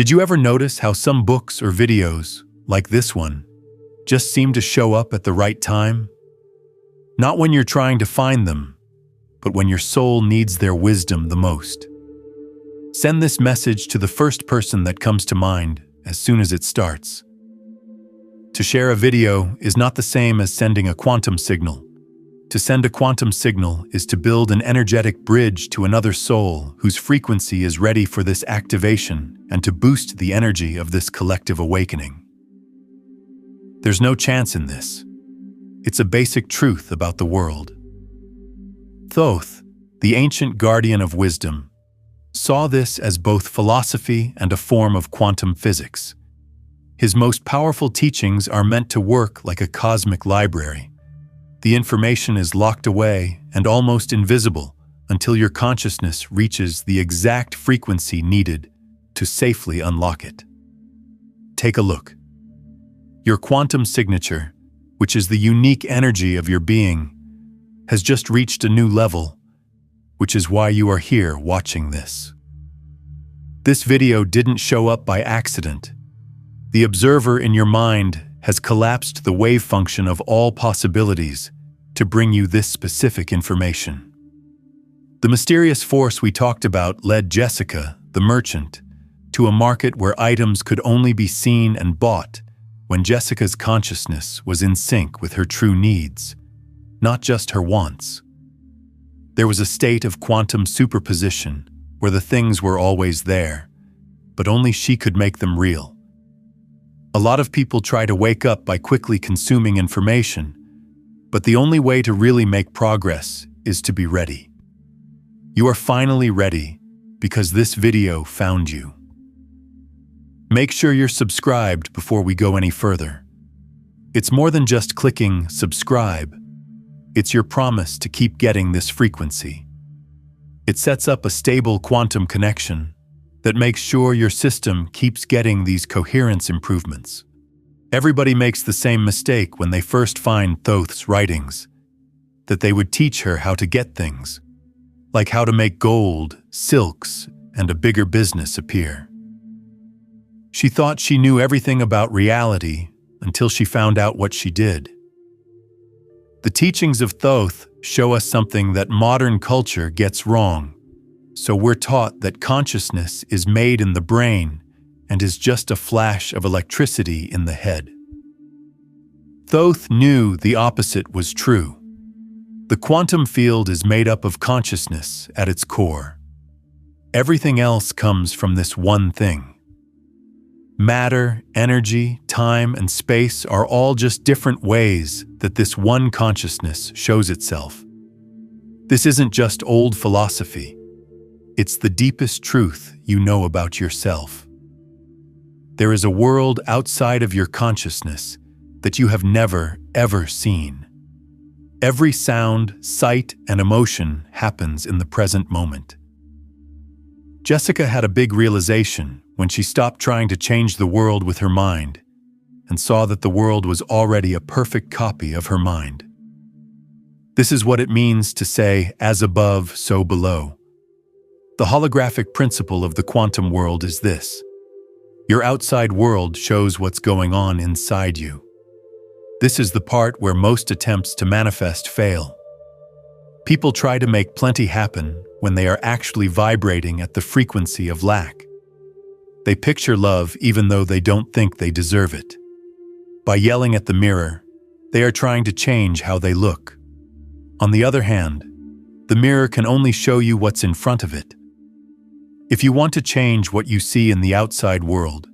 Did you ever notice how some books or videos, like this one, just seem to show up at the right time? Not when you're trying to find them, but when your soul needs their wisdom the most. Send this message to the first person that comes to mind as soon as it starts. To share a video is not the same as sending a quantum signal. To send a quantum signal is to build an energetic bridge to another soul whose frequency is ready for this activation and to boost the energy of this collective awakening. There's no chance in this. It's a basic truth about the world. Thoth, the ancient guardian of wisdom, saw this as both philosophy and a form of quantum physics. His most powerful teachings are meant to work like a cosmic library. The information is locked away and almost invisible until your consciousness reaches the exact frequency needed to safely unlock it. Take a look. Your quantum signature, which is the unique energy of your being, has just reached a new level, which is why you are here watching this. This video didn't show up by accident. The observer in your mind has collapsed the wave function of all possibilities to bring you this specific information. The mysterious force we talked about led Jessica, the merchant, to a market where items could only be seen and bought when Jessica's consciousness was in sync with her true needs, not just her wants. There was a state of quantum superposition where the things were always there, but only she could make them real. A lot of people try to wake up by quickly consuming information, but the only way to really make progress is to be ready. You are finally ready because this video found you. Make sure you're subscribed before we go any further. It's more than just clicking subscribe. It's your promise to keep getting this frequency. It sets up a stable quantum connection that makes sure your system keeps getting these coherence improvements. Everybody makes the same mistake when they first find Thoth's writings, that they would teach her how to get things, like how to make gold, silks, and a bigger business appear. She thought she knew everything about reality until she found out what she did. The teachings of Thoth show us something that modern culture gets wrong. So we're taught that consciousness is made in the brain and is just a flash of electricity in the head. Thoth knew the opposite was true. The quantum field is made up of consciousness at its core. Everything else comes from this one thing. Matter, energy, time, and space are all just different ways that this one consciousness shows itself. This isn't just old philosophy. It's the deepest truth you know about yourself. There is a world outside of your consciousness that you have never, ever seen. Every sound, sight, and emotion happens in the present moment. Jessica had a big realization when she stopped trying to change the world with her mind and saw that the world was already a perfect copy of her mind. This is what it means to say, as above, so below. The holographic principle of the quantum world is this. Your outside world shows what's going on inside you. This is the part where most attempts to manifest fail. People try to make plenty happen when they are actually vibrating at the frequency of lack. They picture love even though they don't think they deserve it. By yelling at the mirror, they are trying to change how they look. On the other hand, the mirror can only show you what's in front of it. If you want to change what you see in the outside world,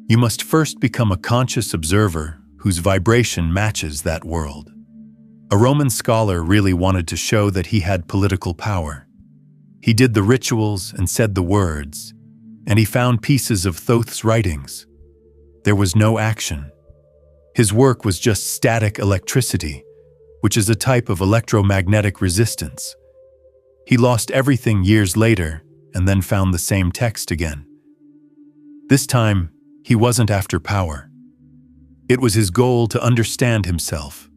you must first become a conscious observer whose vibration matches that world. A Roman scholar really wanted to show that he had political power. He did the rituals and said the words, and he found pieces of Thoth's writings. There was no action. His work was just static electricity, which is a type of electromagnetic resistance. He lost everything years later and then found the same text again. This time, he wasn't after power. It was his goal to understand himself.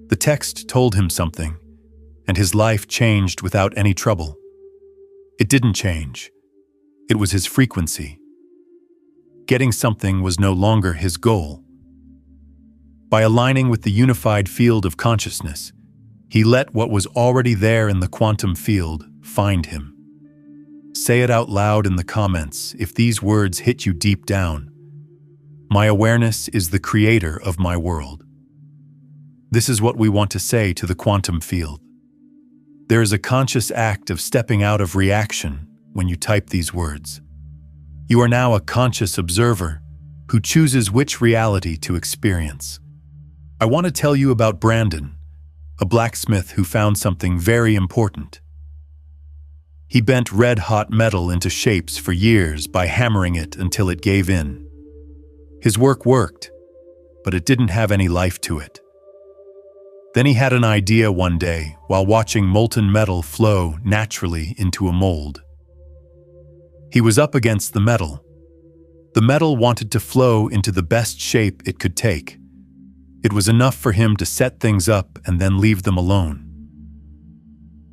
The text told him something, and his life changed without any trouble. It didn't change. It was his frequency. Getting something was no longer his goal. By aligning with the unified field of consciousness, he let what was already there in the quantum field find him. Say it out loud in the comments if these words hit you deep down. My awareness is the creator of my world. This is what we want to say to the quantum field. There is a conscious act of stepping out of reaction when you type these words. You are now a conscious observer who chooses which reality to experience. I want to tell you about Brandon, a blacksmith who found something very important. He bent red-hot metal into shapes for years by hammering it until it gave in. His work worked, but it didn't have any life to it. Then he had an idea one day while watching molten metal flow naturally into a mold. He was up against the metal. The metal wanted to flow into the best shape it could take. It was enough for him to set things up and then leave them alone.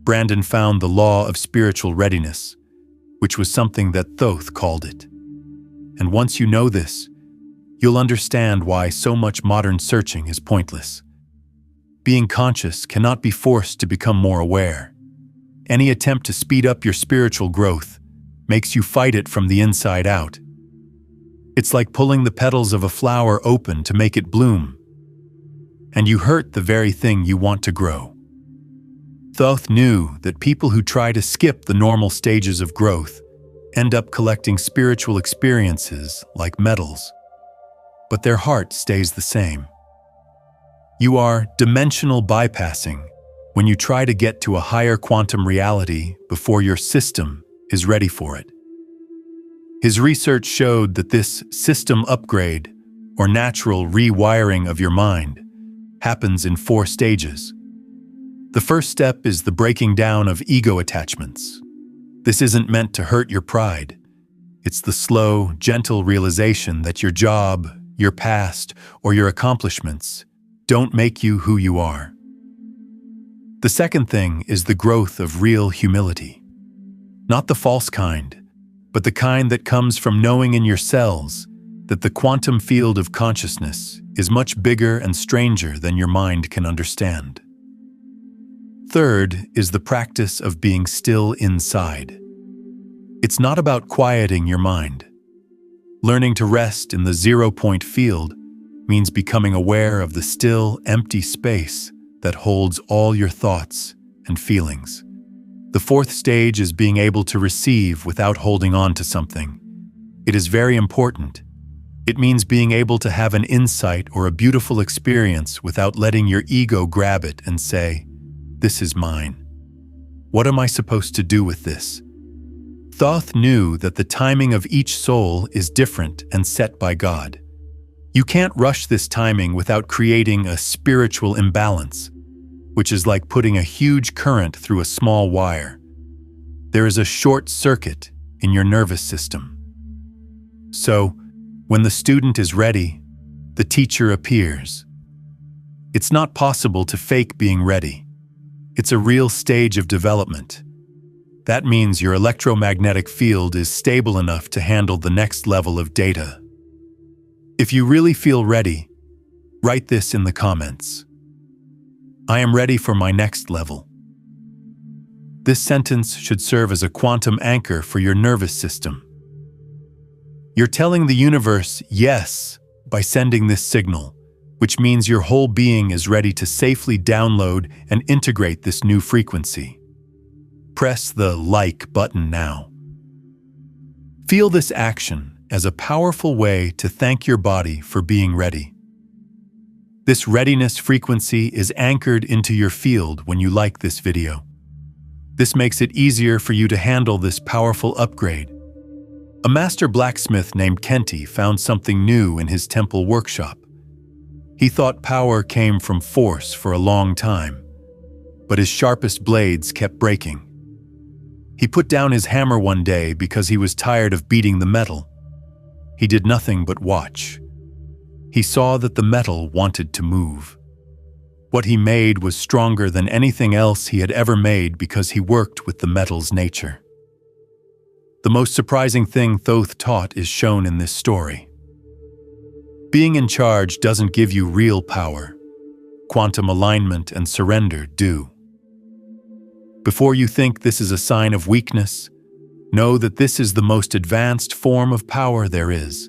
Brandon found the law of spiritual readiness, which was something that Thoth called it. And once you know this, you'll understand why so much modern searching is pointless. Being conscious cannot be forced to become more aware. Any attempt to speed up your spiritual growth makes you fight it from the inside out. It's like pulling the petals of a flower open to make it bloom, and you hurt the very thing you want to grow. Thoth knew that people who try to skip the normal stages of growth end up collecting spiritual experiences like medals, but their heart stays the same. You are dimensional bypassing when you try to get to a higher quantum reality before your system is ready for it. His research showed that this system upgrade, or natural rewiring of your mind, happens in 4 stages. The first step is the breaking down of ego attachments. This isn't meant to hurt your pride. It's the slow, gentle realization that your job, your past, or your accomplishments don't make you who you are. The second thing is the growth of real humility. Not the false kind, but the kind that comes from knowing in your cells that the quantum field of consciousness is much bigger and stranger than your mind can understand. Third is the practice of being still inside. It's not about quieting your mind. Learning to rest in the 0-point field means becoming aware of the still, empty space that holds all your thoughts and feelings. The fourth stage is being able to receive without holding on to something. It is very important. It means being able to have an insight or a beautiful experience without letting your ego grab it and say, "This is mine. What am I supposed to do with this?" Thoth knew that the timing of each soul is different and set by God. You can't rush this timing without creating a spiritual imbalance, which is like putting a huge current through a small wire. There is a short circuit in your nervous system. So, when the student is ready, the teacher appears. It's not possible to fake being ready. It's a real stage of development. That means your electromagnetic field is stable enough to handle the next level of data. If you really feel ready, write this in the comments. I am ready for my next level. This sentence should serve as a quantum anchor for your nervous system. You're telling the universe yes by sending this signal, which means your whole being is ready to safely download and integrate this new frequency. Press the like button now. Feel this action as a powerful way to thank your body for being ready. This readiness frequency is anchored into your field when you like this video. This makes it easier for you to handle this powerful upgrade. A master blacksmith named Kenty found something new in his temple workshop. He thought power came from force for a long time, but his sharpest blades kept breaking. He put down his hammer one day because he was tired of beating the metal. He did nothing but watch. He saw that the metal wanted to move. What he made was stronger than anything else he had ever made because he worked with the metal's nature. The most surprising thing Thoth taught is shown in this story. Being in charge doesn't give you real power. Quantum alignment and surrender do. Before you think this is a sign of weakness, know that this is the most advanced form of power there is.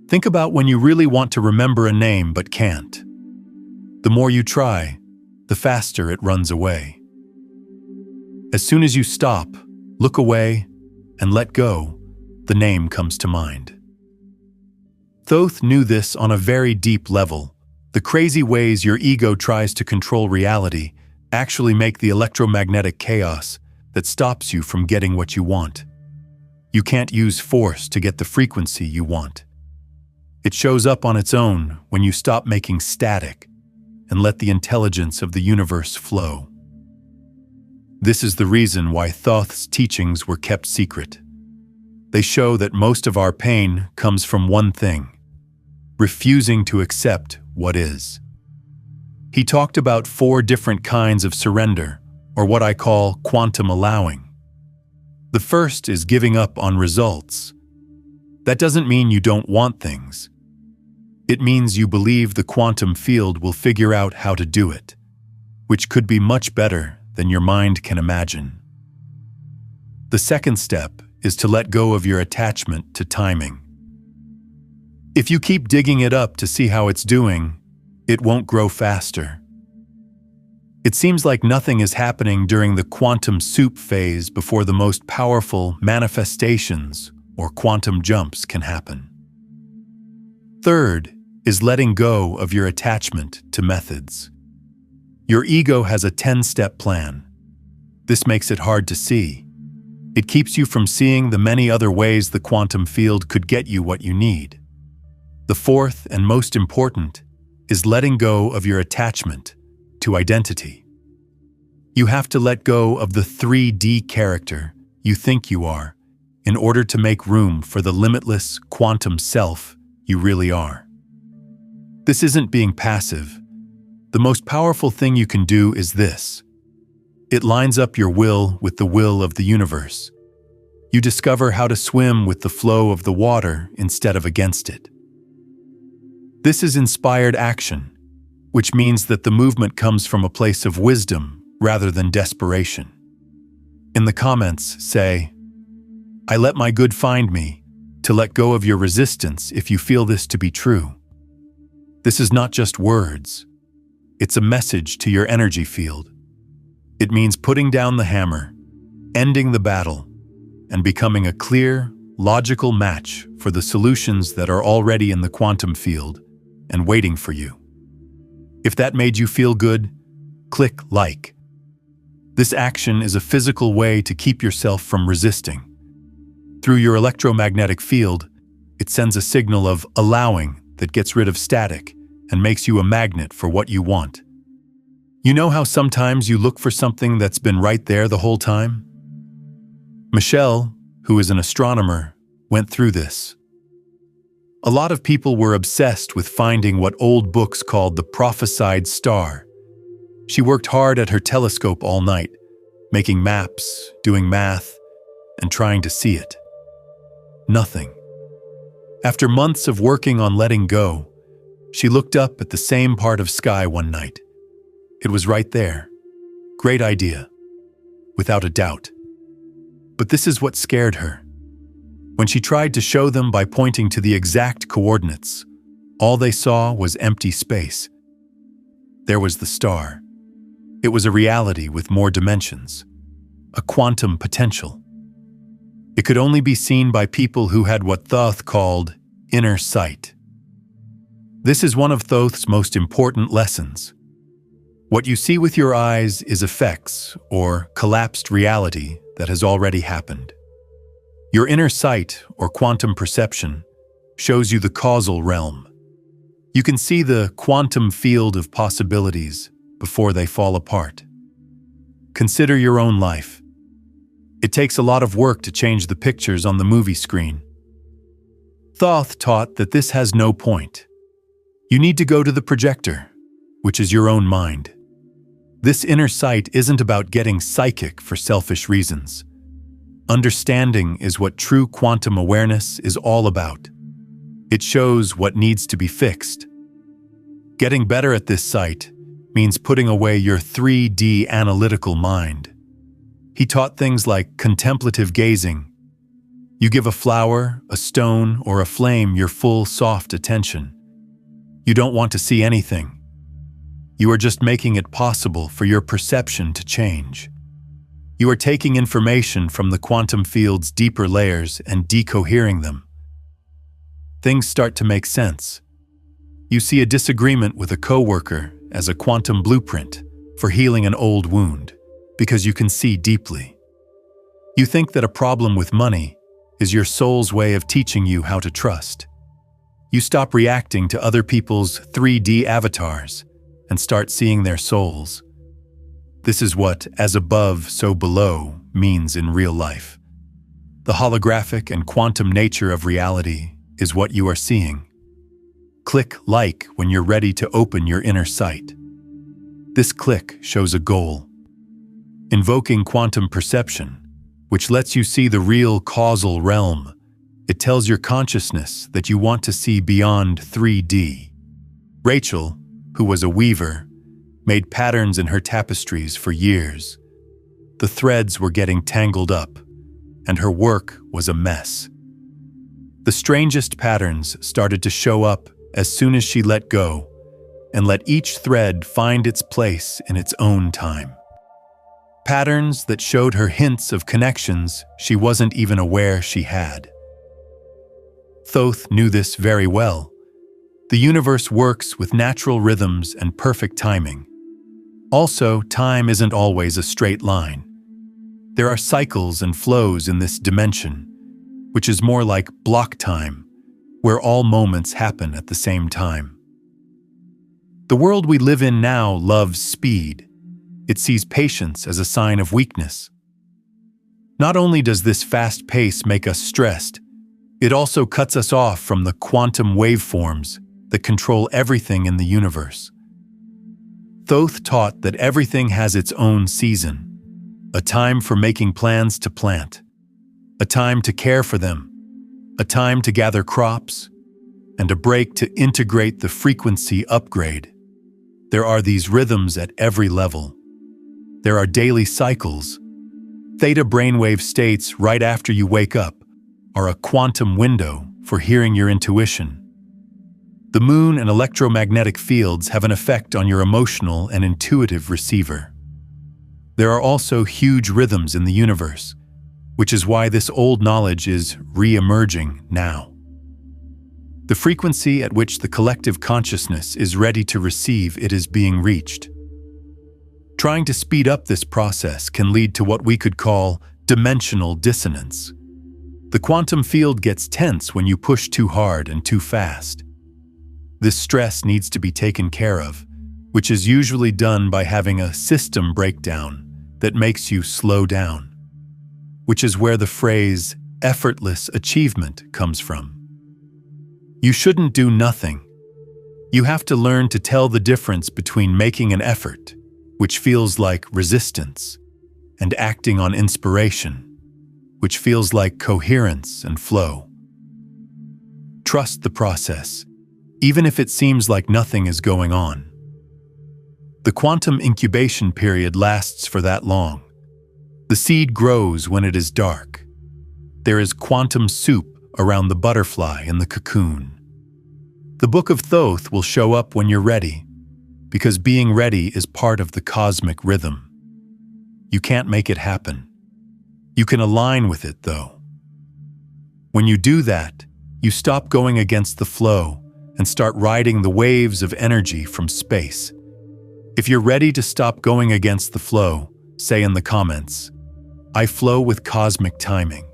Think about when you really want to remember a name but can't. The more you try, the faster it runs away. As soon as you stop, look away, and let go, the name comes to mind. Thoth knew this on a very deep level. The crazy ways your ego tries to control reality actually make the electromagnetic chaos that stops you from getting what you want. You can't use force to get the frequency you want. It shows up on its own when you stop making static and let the intelligence of the universe flow. This is the reason why Thoth's teachings were kept secret. They show that most of our pain comes from one thing: refusing to accept what is. He talked about 4 different kinds of surrender, or what I call quantum allowing. The first is giving up on results. That doesn't mean you don't want things. It means you believe the quantum field will figure out how to do it, which could be much better than your mind can imagine. The second step is to let go of your attachment to timing. If you keep digging it up to see how it's doing, it won't grow faster. It seems like nothing is happening during the quantum soup phase before the most powerful manifestations or quantum jumps can happen. Third is letting go of your attachment to methods. Your ego has a 10-step plan. This makes it hard to see. It keeps you from seeing the many other ways the quantum field could get you what you need. The fourth and most important is letting go of your attachment to identity. You have to let go of the 3D character you think you are in order to make room for the limitless quantum self you really are. This isn't being passive. The most powerful thing you can do is this. It lines up your will with the will of the universe. You discover how to swim with the flow of the water instead of against it. This is inspired action, which means that the movement comes from a place of wisdom rather than desperation. In the comments, say, "I let my good find me," to let go of your resistance if you feel this to be true. This is not just words. It's a message to your energy field. It means putting down the hammer, ending the battle, and becoming a clear, logical match for the solutions that are already in the quantum field and waiting for you. If that made you feel good, click like. This action is a physical way to keep yourself from resisting. Through your electromagnetic field, it sends a signal of allowing that gets rid of static and makes you a magnet for what you want. You know how sometimes you look for something that's been right there the whole time? Michelle, who is an astronomer, went through this. A lot of people were obsessed with finding what old books called the prophesied star. She worked hard at her telescope all night, making maps, doing math, and trying to see it. Nothing. After months of working on letting go, she looked up at the same part of sky one night. It was right there. Great idea. Without a doubt. But this is what scared her. When she tried to show them by pointing to the exact coordinates, all they saw was empty space. There was the star. It was a reality with more dimensions. A quantum potential. It could only be seen by people who had what Thoth called inner sight. This is one of Thoth's most important lessons. What you see with your eyes is effects or collapsed reality that has already happened. Your inner sight, or quantum perception, shows you the causal realm. You can see the quantum field of possibilities before they fall apart. Consider your own life. It takes a lot of work to change the pictures on the movie screen. Thoth taught that this has no point. You need to go to the projector, which is your own mind. This inner sight isn't about getting psychic for selfish reasons. Understanding is what true quantum awareness is all about. It shows what needs to be fixed. Getting better at this sight means putting away your 3D analytical mind. He taught things like contemplative gazing. You give a flower, a stone, or a flame your full, soft attention. You don't want to see anything. You are just making it possible for your perception to change. You are taking information from the quantum field's deeper layers and decohering them. Things start to make sense. You see a disagreement with a coworker as a quantum blueprint for healing an old wound, because you can see deeply. You think that a problem with money is your soul's way of teaching you how to trust. You stop reacting to other people's 3D avatars and start seeing their souls. This is what "as above, so below" means in real life. The holographic and quantum nature of reality is what you are seeing. Click like when you're ready to open your inner sight. This click shows a goal. Invoking quantum perception, which lets you see the real causal realm. It tells your consciousness that you want to see beyond 3D. Rachel, who was a weaver, made patterns in her tapestries for years. The threads were getting tangled up, and her work was a mess. The strangest patterns started to show up as soon as she let go and let each thread find its place in its own time. Patterns that showed her hints of connections she wasn't even aware she had. Thoth knew this very well. The universe works with natural rhythms and perfect timing. Also, time isn't always a straight line. There are cycles and flows in this dimension, which is more like block time, where all moments happen at the same time. The world we live in now loves speed. It sees patience as a sign of weakness. Not only does this fast pace make us stressed, it also cuts us off from the quantum waveforms that control everything in the universe. Thoth taught that everything has its own season, a time for making plans to plant, a time to care for them, a time to gather crops, and a break to integrate the frequency upgrade. There are these rhythms at every level. There are daily cycles. Theta brainwave states right after you wake up are a quantum window for hearing your intuition. The moon and electromagnetic fields have an effect on your emotional and intuitive receiver. There are also huge rhythms in the universe, which is why this old knowledge is re-emerging now. The frequency at which the collective consciousness is ready to receive it is being reached. Trying to speed up this process can lead to what we could call dimensional dissonance. The quantum field gets tense when you push too hard and too fast. This stress needs to be taken care of, which is usually done by having a system breakdown that makes you slow down, which is where the phrase effortless achievement comes from. You shouldn't do nothing. You have to learn to tell the difference between making an effort, which feels like resistance, and acting on inspiration, which feels like coherence and flow. Trust the process, even if it seems like nothing is going on. The quantum incubation period lasts for that long. The seed grows when it is dark. There is quantum soup around the butterfly in the cocoon. The Book of Thoth will show up when you're ready, because being ready is part of the cosmic rhythm. You can't make it happen. You can align with it, though. When you do that, you stop going against the flow and start riding the waves of energy from space. If you're ready to stop going against the flow, say in the comments, "I flow with cosmic timing."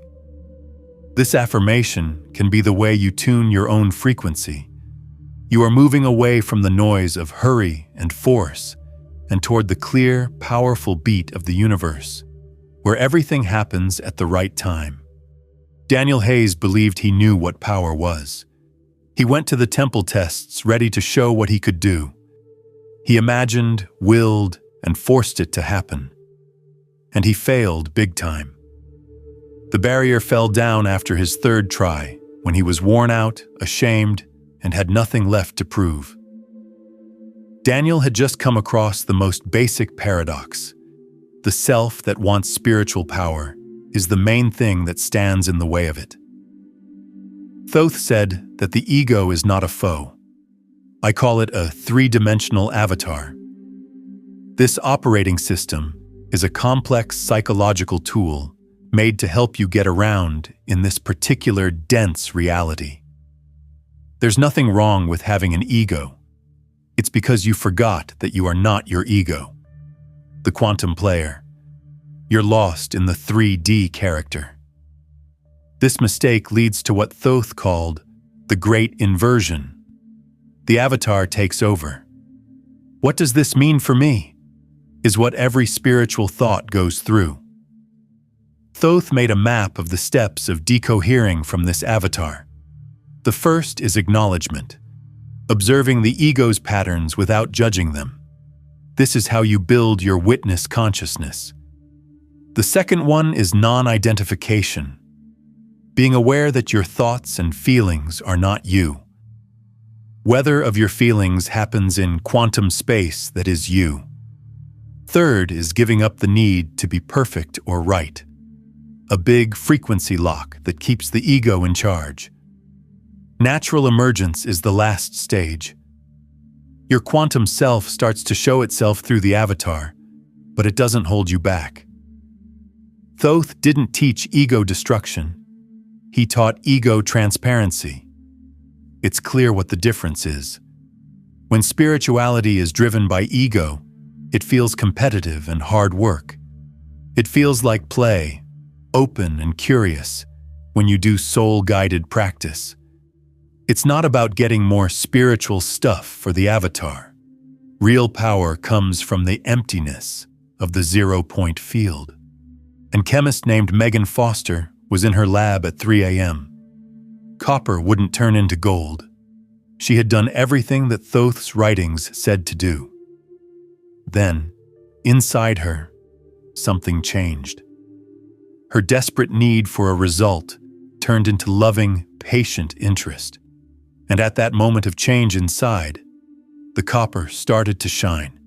This affirmation can be the way you tune your own frequency. You are moving away from the noise of hurry and force and toward the clear, powerful beat of the universe, where everything happens at the right time. Daniel Hayes believed he knew what power was. He went to the temple tests ready to show what he could do. He imagined, willed, and forced it to happen. And he failed big time. The barrier fell down after his third try, when he was worn out, ashamed, and had nothing left to prove. Daniel had just come across the most basic paradox. The self that wants spiritual power is the main thing that stands in the way of it. Thoth said that the ego is not a foe. I call it a three-dimensional avatar. This operating system is a complex psychological tool made to help you get around in this particular dense reality. There's nothing wrong with having an ego. It's because you forgot that you are not your ego, the quantum player. You're lost in the 3D character. This mistake leads to what Thoth called the great inversion. The avatar takes over. What does this mean for me? Is what every spiritual thought goes through. Thoth made a map of the steps of decohering from this avatar. The first is acknowledgement, observing the ego's patterns without judging them. This is how you build your witness consciousness. The second one is non-identification, being aware that your thoughts and feelings are not you. Weather of your feelings happens in quantum space that is you. Third is giving up the need to be perfect or right, a big frequency lock that keeps the ego in charge. Natural emergence is the last stage. Your quantum self starts to show itself through the avatar, but it doesn't hold you back. Thoth didn't teach ego destruction. He taught ego transparency. It's clear what the difference is. When spirituality is driven by ego, it feels competitive and hard work. It feels like play, open and curious, when you do soul-guided practice. It's not about getting more spiritual stuff for the avatar. Real power comes from the emptiness of the zero-point field. An chemist named Megan Foster was in her lab at 3 a.m. Copper wouldn't turn into gold. She had done everything that Thoth's writings said to do. Then, inside her, something changed. Her desperate need for a result turned into loving, patient interest. And at that moment of change inside, the copper started to shine.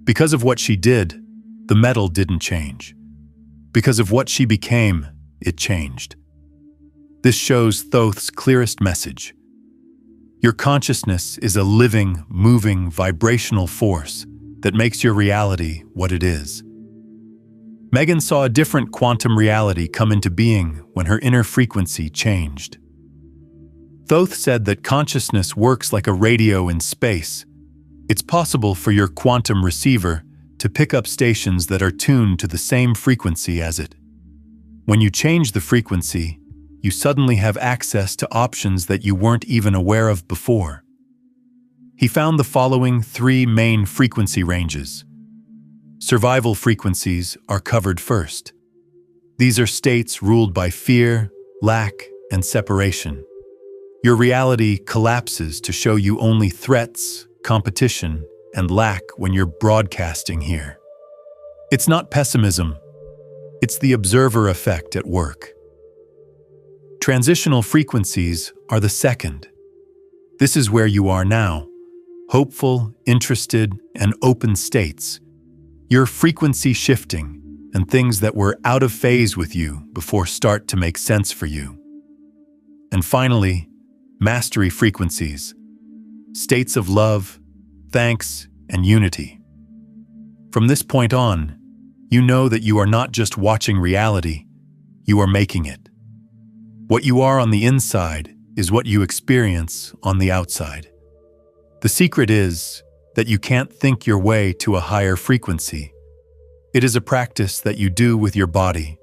Because of what she did, the metal didn't change. Because of what she became, it changed. This shows Thoth's clearest message. Your consciousness is a living, moving, vibrational force that makes your reality what it is. Megan saw a different quantum reality come into being when her inner frequency changed. Thoth said that consciousness works like a radio in space. It's possible for your quantum receiver to pick up stations that are tuned to the same frequency as it. When you change the frequency, you suddenly have access to options that you weren't even aware of before. He found the following 3 main frequency ranges. Survival frequencies are covered first. These are states ruled by fear, lack, and separation. Your reality collapses to show you only threats, competition, and lack when you're broadcasting here. It's not pessimism. It's the observer effect at work. Transitional frequencies are the second. This is where you are now, hopeful, interested, and open states. Your frequency shifting, and things that were out of phase with you before start to make sense for you. And finally, mastery frequencies, states of love, thanks, and unity. From this point on, you know that you are not just watching reality, you are making it. What you are on the inside is what you experience on the outside. The secret is that you can't think your way to a higher frequency. It is a practice that you do with your body.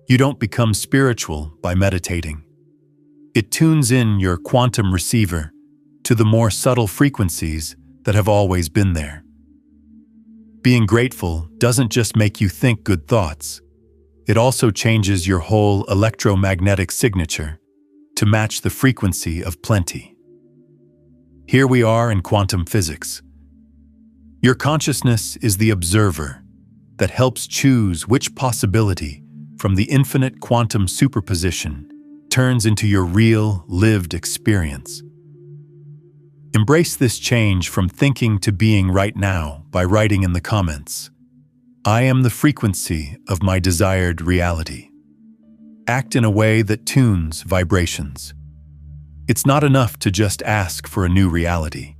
You don't become spiritual by meditating. It tunes in your quantum receiver to the more subtle frequencies that have always been there. Being grateful doesn't just make you think good thoughts. It also changes your whole electromagnetic signature to match the frequency of plenty. Here we are in quantum physics. Your consciousness is the observer that helps choose which possibility from the infinite quantum superposition turns into your real, lived experience. Embrace this change from thinking to being right now by writing in the comments, "I am the frequency of my desired reality." Act in a way that tunes vibrations. It's not enough to just ask for a new reality.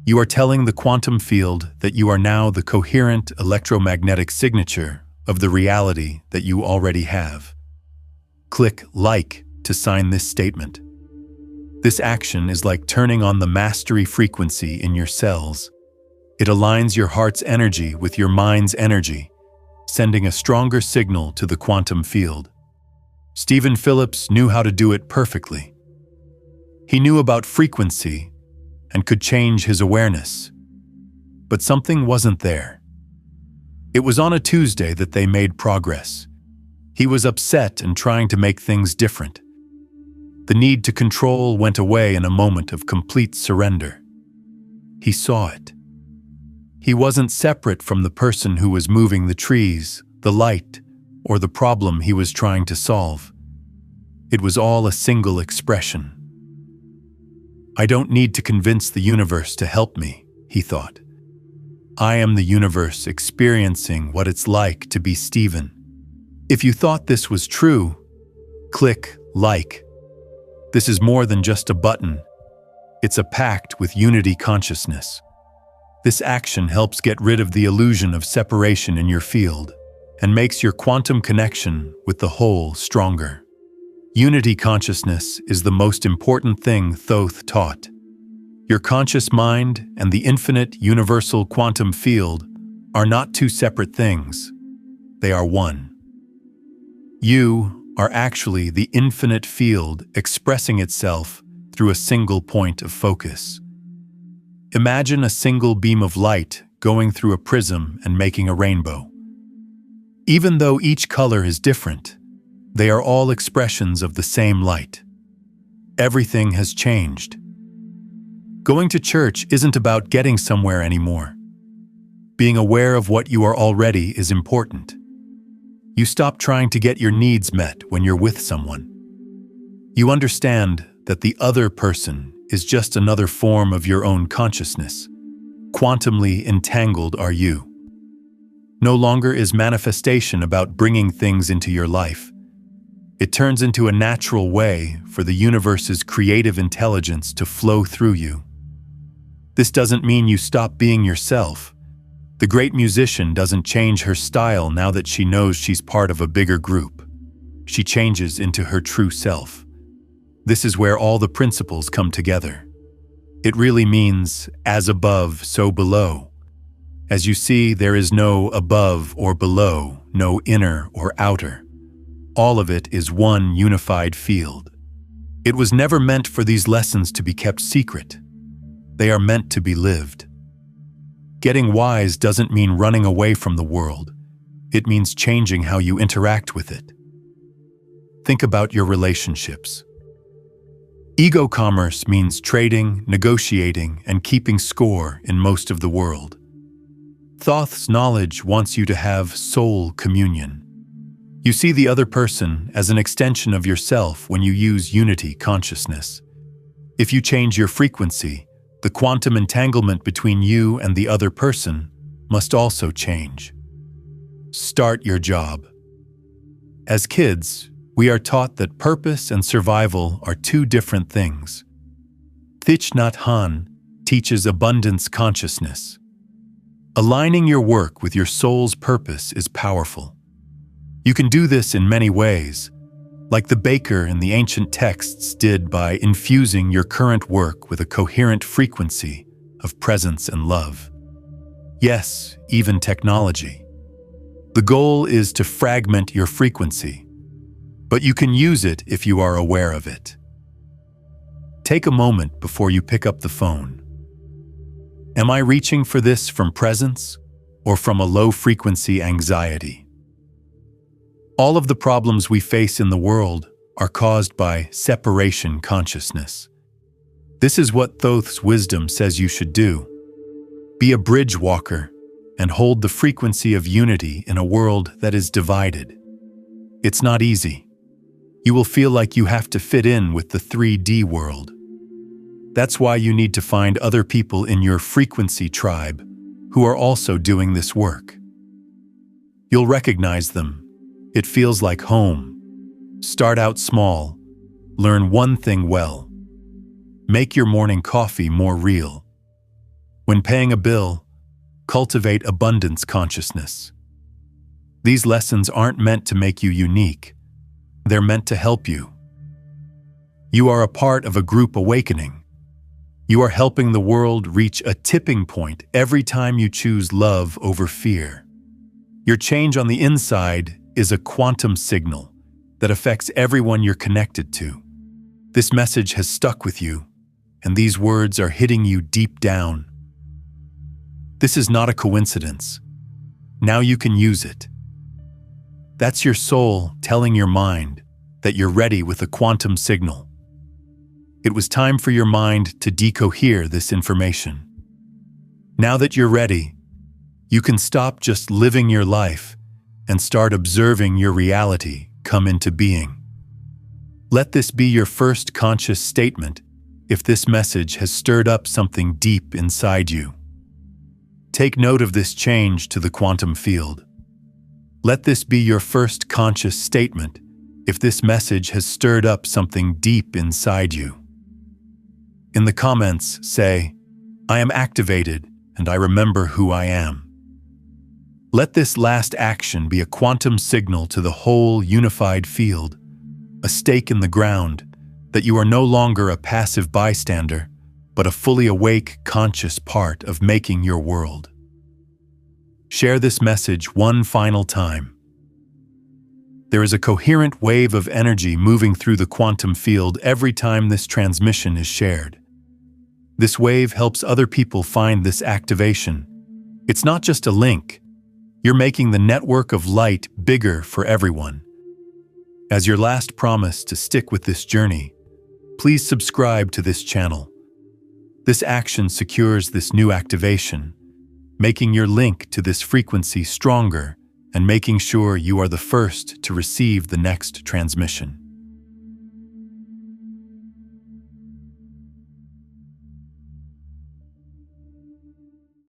You are telling the quantum field that you are now the coherent electromagnetic signature of the reality that you already have. Click like to sign this statement. This action is like turning on the mastery frequency in your cells. It aligns your heart's energy with your mind's energy, sending a stronger signal to the quantum field. Stephen Phillips knew how to do it perfectly. He knew about frequency and could change his awareness. But something wasn't there. It was on a Tuesday that they made progress. He was upset and trying to make things different. The need to control went away in a moment of complete surrender. He saw it. He wasn't separate from the person who was moving the trees, the light, or the problem he was trying to solve. It was all a single expression. "I don't need to convince the universe to help me," he thought. "I am the universe experiencing what it's like to be Stephen." If you thought this was true, click like. This is more than just a button. It's a pact with unity consciousness. This action helps get rid of the illusion of separation in your field and makes your quantum connection with the whole stronger. Unity consciousness is the most important thing Thoth taught. Your conscious mind and the infinite universal quantum field are not two separate things. They are one. You are actually the infinite field expressing itself through a single point of focus. Imagine a single beam of light going through a prism and making a rainbow. Even though each color is different, they are all expressions of the same light. Everything has changed. Going to church isn't about getting somewhere anymore. Being aware of what you are already is important. You stop trying to get your needs met when you're with someone. You understand that the other person is just another form of your own consciousness. Quantumly entangled are you. No longer is manifestation about bringing things into your life. It turns into a natural way for the universe's creative intelligence to flow through you. This doesn't mean you stop being yourself. The great musician doesn't change her style now that she knows she's part of a bigger group. She changes into her true self. This is where all the principles come together. It really means, as above, so below. As you see, there is no above or below, no inner or outer. All of it is one unified field. It was never meant for these lessons to be kept secret. They are meant to be lived. Getting wise doesn't mean running away from the world. It means changing how you interact with it. Think about your relationships. Ego commerce means trading, negotiating, and keeping score in most of the world. Thoth's knowledge wants you to have soul communion. You see the other person as an extension of yourself when you use unity consciousness. If you change your frequency, the quantum entanglement between you and the other person must also change. Start your job. As kids, we are taught that purpose and survival are two different things. Thich Nhat Hanh teaches abundance consciousness. Aligning your work with your soul's purpose is powerful. You can do this in many ways, like the baker in the ancient texts did by infusing your current work with a coherent frequency of presence and love. Yes, even technology. The goal is to fragment your frequency, but you can use it if you are aware of it. Take a moment before you pick up the phone. Am I reaching for this from presence or from a low-frequency anxiety? All of the problems we face in the world are caused by separation consciousness. This is what Thoth's wisdom says you should do. Be a bridge walker and hold the frequency of unity in a world that is divided. It's not easy. You will feel like you have to fit in with the 3D world. That's why you need to find other people in your frequency tribe who are also doing this work. You'll recognize them. It feels like home. Start out small. Learn one thing well. Make your morning coffee more real. When paying a bill, cultivate abundance consciousness. These lessons aren't meant to make you unique. They're meant to help you. You are a part of a group awakening. You are helping the world reach a tipping point every time you choose love over fear. Your change on the inside is a quantum signal that affects everyone you're connected to. This message has stuck with you, and these words are hitting you deep down. This is not a coincidence. Now you can use it. That's your soul telling your mind that you're ready with a quantum signal. It was time for your mind to decohere this information. Now that you're ready, you can stop just living your life and start observing your reality come into being. Let this be your first conscious statement if this message has stirred up something deep inside you. Take note of this change to the quantum field. Let this be your first conscious statement if this message has stirred up something deep inside you. In the comments, say, "I am activated and I remember who I am." Let this last action be a quantum signal to the whole unified field, a stake in the ground that you are no longer a passive bystander, but a fully awake, conscious part of making your world. Share this message one final time. There is a coherent wave of energy moving through the quantum field every time this transmission is shared. This wave helps other people find this activation. It's not just a link. You're making the network of light bigger for everyone. As your last promise to stick with this journey, please subscribe to this channel. This action secures this new activation, making your link to this frequency stronger and making sure you are the first to receive the next transmission.